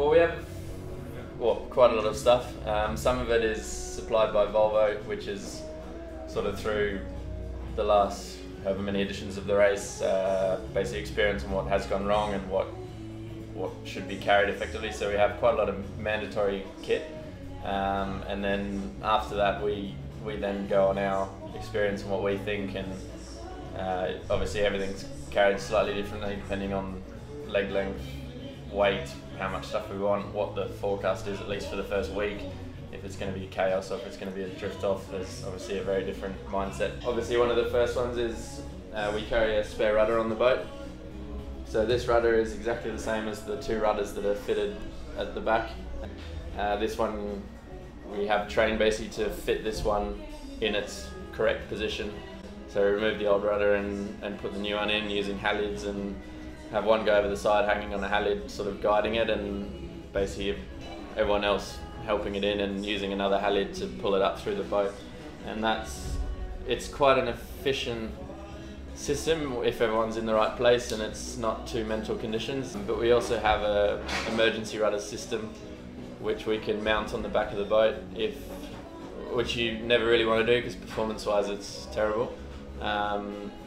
Well, we have quite a lot of stuff. Some of it is supplied by Volvo, which is sort of through the last however many editions of the race, basic experience on what has gone wrong and what should be carried effectively. So we have quite a lot of mandatory kit, and then after that we then go on our experience and what we think, and obviously everything's carried slightly differently depending on leg length, weight, how much stuff we want, what the forecast is, at least for the first week. If it's going to be chaos or if it's going to be a drift off, there's obviously a very different mindset. Obviously one of the first ones is we carry a spare rudder on the boat. So this rudder is exactly the same as the two rudders that are fitted at the back. This one, we have trained basically to fit this one in its correct position. So we remove the old rudder and put the new one in using halyards, and have one go over the side hanging on a halyard sort of guiding it, and basically everyone else helping it in and using another halyard to pull it up through the boat. And it's quite an efficient system if everyone's in the right place and it's not too mental conditions. But we also have a emergency rudder system which we can mount on the back of the boat, which you never really want to do because performance wise it's terrible.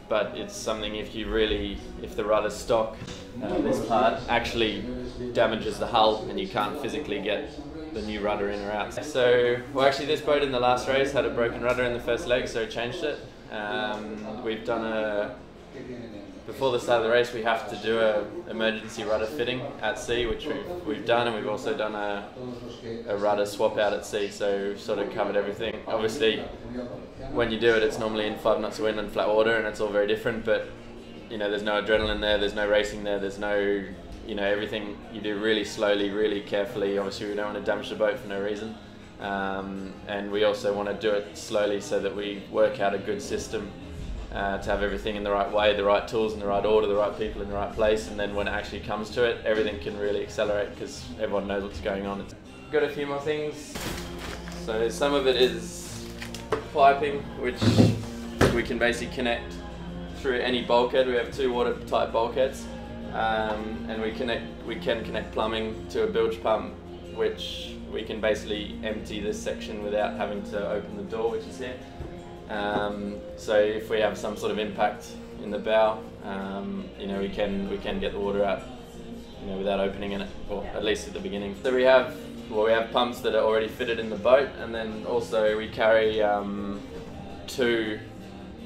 But it's something if the rudder stock, this part actually damages the hull and you can't physically get the new rudder in or out. So, well, actually this boat in the last race had a broken rudder in the first leg, so we changed it. We've done before the start of the race we have to do a emergency rudder fitting at sea, which we've done, and we've also done a rudder swap out at sea, so we've sort of covered everything. Obviously when you do it, it's normally in 5 knots of wind and flat water, and it's all very different, but you know, there's no adrenaline there, there's no racing there, there's no, you know, everything you do really slowly, really carefully. Obviously we don't want to damage the boat for no reason, and we also want to do it slowly so that we work out a good system to have everything in the right way, the right tools in the right order, the right people in the right place, and then when it actually comes to it, everything can really accelerate because everyone knows what's going on. Got a few more things. So some of it is piping, which we can basically connect through any bulkhead. We have 2 watertight bulkheads, and we can connect plumbing to a bilge pump, which we can basically empty this section without having to open the door, which is here. So if we have some sort of impact in the bow, you know, we can get the water out, you know, without opening it, or at least at the beginning. So we have pumps that are already fitted in the boat, and then also we carry 2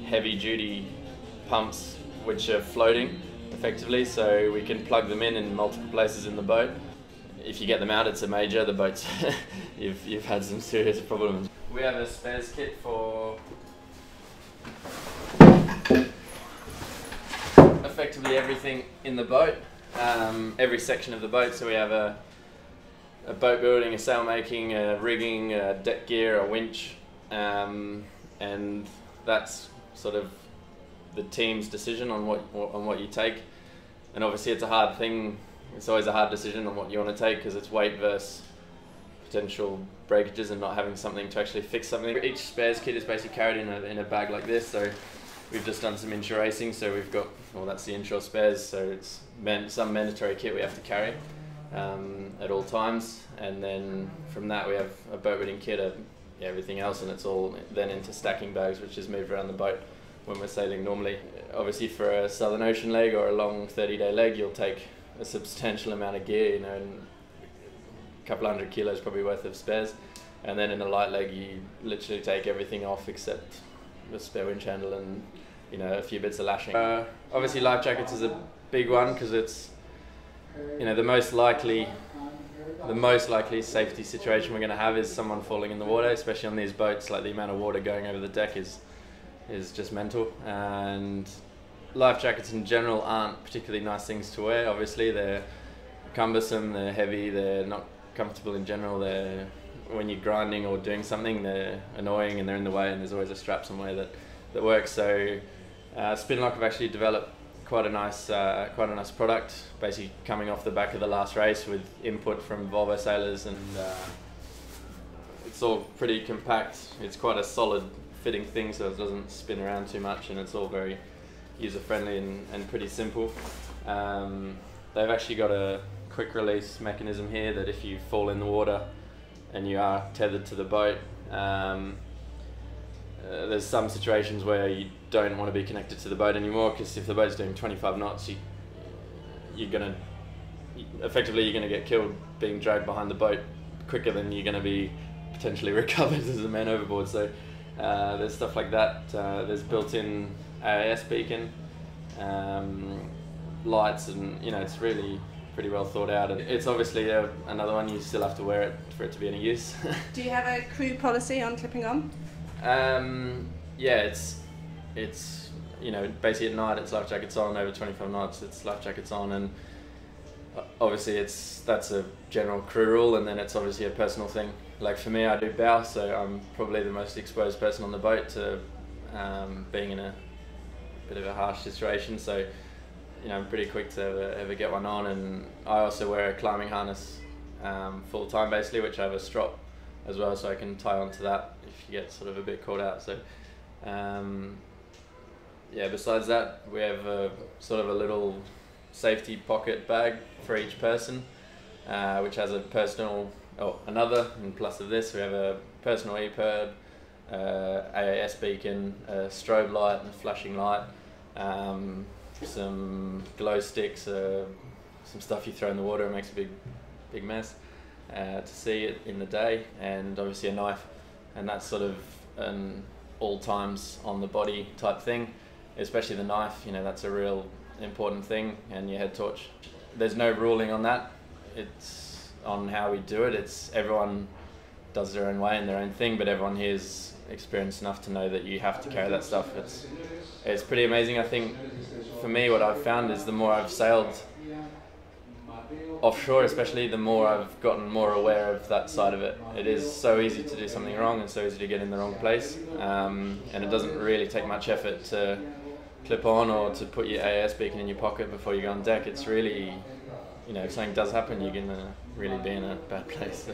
heavy-duty pumps which are floating effectively, so we can plug them in multiple places in the boat. If you get them out, it's a major. The boats, you've had some serious problems. We have a spares kit for effectively everything in the boat, every section of the boat. So we have a boat building, a sail making, a rigging, a deck gear, a winch, and that's sort of the team's decision on what you take. And obviously it's a hard thing. It's always a hard decision on what you want to take because it's weight versus potential breakages and not having something to actually fix something. Each spares kit is basically carried in a bag like this. So we've just done some inshore racing, so we've got, well, that's the inshore spares, so it's some mandatory kit we have to carry at all times, and then from that we have a boat rigging kit, everything else, and it's all then into stacking bags, which is moved around the boat when we're sailing normally. Obviously for a Southern Ocean leg or a long 30-day leg, you'll take a substantial amount of gear, you know, and a couple 100 kilos probably worth of spares, and then in a light leg you literally take everything off except the spare winch handle and, you know, a few bits of lashing. Obviously life jackets is a big one because it's, you know, the most likely safety situation we're going to have is someone falling in the water, especially on these boats. Like, the amount of water going over the deck is just mental, and life jackets in general aren't particularly nice things to wear. Obviously they're cumbersome, they're heavy, they're not comfortable in general. When you're grinding or doing something, they're annoying and they're in the way, and there's always a strap somewhere that works. So Spinlock have actually developed quite a nice product, basically coming off the back of the last race with input from Volvo sailors, and it's all pretty compact. It's quite a solid fitting thing, so it doesn't spin around too much, and it's all very user friendly and pretty simple. They've actually got a quick release mechanism here that if you fall in the water and you are tethered to the boat, there's some situations where you don't want to be connected to the boat anymore, because if the boat's doing 25 knots, you're gonna get killed being dragged behind the boat quicker than you're gonna be potentially recovered as a man overboard. So there's stuff like that. There's built-in AIS beacon, lights, and it's really pretty well thought out. And it's obviously another one, you still have to wear it for it to be any use. Do you have a crew policy on clipping on? Yeah, it's basically at night it's life jackets on. Over 25 knots it's life jackets on, and obviously that's a general crew rule, and then it's obviously a personal thing. Like for me, I do bow, so I'm probably the most exposed person on the boat to being in a bit of a harsh situation, so I'm pretty quick to ever get one on. And I also wear a climbing harness full time basically, which I have a strap as well, so I can tie onto that if you get sort of a bit caught out. So yeah, besides that, we have a sort of a little safety pocket bag for each person, which has a personal, and plus of this we have a personal EPIRB, AIS beacon, a strobe light and a flashing light, some glow sticks, some stuff you throw in the water, it makes a big mess, to see it in the day, and obviously a knife. And that's sort of an all times on the body type thing, especially the knife, that's a real important thing, and your head torch. There's no ruling on that, it's on how we do it. It's everyone does their own way and their own thing, but everyone here is experienced enough to know that you have to carry that stuff. It's pretty amazing. I think for me what I've found is the more I've sailed offshore especially, the more I've gotten more aware of that side of it. It is so easy to do something wrong and so easy to get in the wrong place, and it doesn't really take much effort to clip on or to put your AIS beacon in your pocket before you go on deck. It's really, if something does happen, you're gonna really be in a bad place.